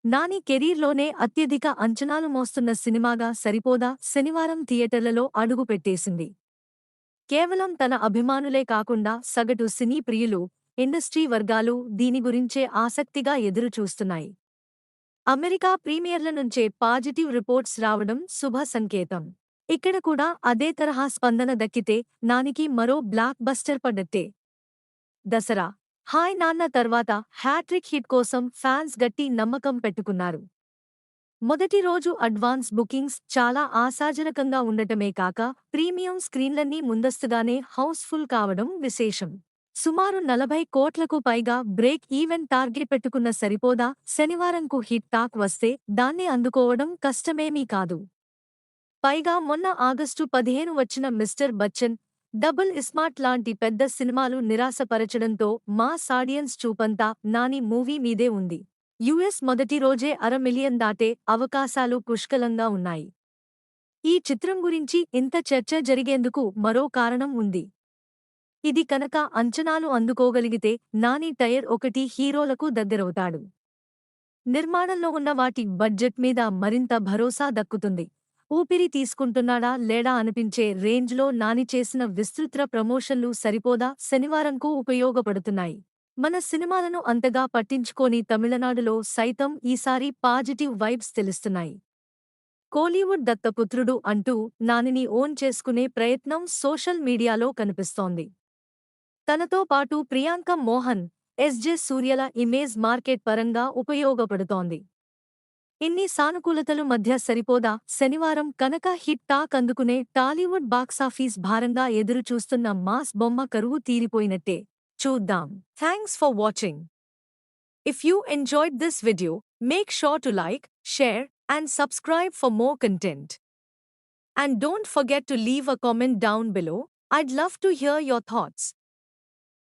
నాని కెరీర్లోనే అత్యధిక అంచనాలు మోస్తున్న సినిమాగా సరిపోదా శనివారం థియేటర్లలో అడుగుపెట్టేసింది. కేవలం తన అభిమానులే కాకుండా సగటు సినీ ప్రియులు, ఇండస్ట్రీ వర్గాలు దీని గురించే ఆసక్తిగా ఎదురుచూస్తున్నాయి. అమెరికా ప్రీమియర్ల నుంచే పాజిటివ్ రిపోర్ట్స్ రావడం శుభ సంకేతం. ఇక్కడ కూడా అదే తరహా స్పందన దక్కితే నానికి మరో బ్లాక్ బస్టర్ పడ్డట్టే. దసరా హాయ్ నాన్న తర్వాత హ్యాట్రిక్ హిట్ కోసం ఫ్యాన్స్ గట్టి నమ్మకం పెట్టుకున్నారు. మొదటి రోజు అడ్వాన్స్ బుకింగ్స్ చాలా ఆశాజనకంగా ఉండటమే కాక ప్రీమియం స్క్రీన్లన్నీ ముందస్తుగానే హౌస్ఫుల్ కావడం విశేషం. సుమారు 40 కోట్లకు పైగా బ్రేక్ ఈవెన్ టార్గెట్ పెట్టుకున్న సరిపోదా శనివారంకు హిట్ టాక్ వస్తే దాన్ని అందుకోవడం కష్టమేమీ కాదు. పైగా మొన్న ఆగస్టు 15 వచ్చిన మిస్టర్ బచ్చన్, డబుల్ ఇస్మార్ట్ లాంటి పెద్ద సినిమాలు నిరాశపరచడంతో మాస్ ఆడియన్స్ చూపంతా నాని మూవీ మీదే ఉంది. యుఎస్ మొదటి రోజే 500,000 దాటే అవకాశాలు పుష్కలంగా ఉన్నాయి. ఈ చిత్రం గురించి ఇంత చర్చ జరిగేందుకు మరో కారణం ఉంది. ఇది కనుక అంచనాలు అందుకోగలిగితే నాని టైర్ 1 హీరోలకు దగ్గరవుతాడు. నిర్మాణంలో ఉన్న వాటి బడ్జెట్ మీద మరింత భరోసా దక్కుతుంది. ఊపిరి తీసుకుంటున్నాడా లేడా అనిపించే రేంజ్లో నాని చేసిన విస్తృత ప్రమోషన్లు సరిపోదా శనివారంకు ఉపయోగపడుతున్నాయి. మన సినిమాలను అంతగా పట్టించుకోని తమిళనాడులో సైతం ఈసారి పాజిటివ్ వైబ్స్ తెలుస్తున్నాయి. కోలీవుడ్ దత్తపుత్రుడు అంటూ నానిని ఓన్ చేసుకునే ప్రయత్నం సోషల్ మీడియాలో కనిపిస్తోంది. తనతో పాటు ప్రియాంక మోహన్, ఎస్జే సూర్యల ఇమేజ్ మార్కెట్ పరంగా ఉపయోగపడుతోంది. ఇన్ని సానుకూలతలు మధ్య సరిపోదా శనివారం కనుక హిట్ టాక్ అందుకునే టాలీవుడ్ బాక్సాఫీస్ భారంగా ఎదురుచూస్తున్న మాస్ బొమ్మ కరువు తీరిపోయినట్టే. చూద్దాం. Thanks for watching. If you enjoyed this video, make sure to like, share and subscribe for more content. And don't forget to leave a comment down below. I'd love to hear your thoughts.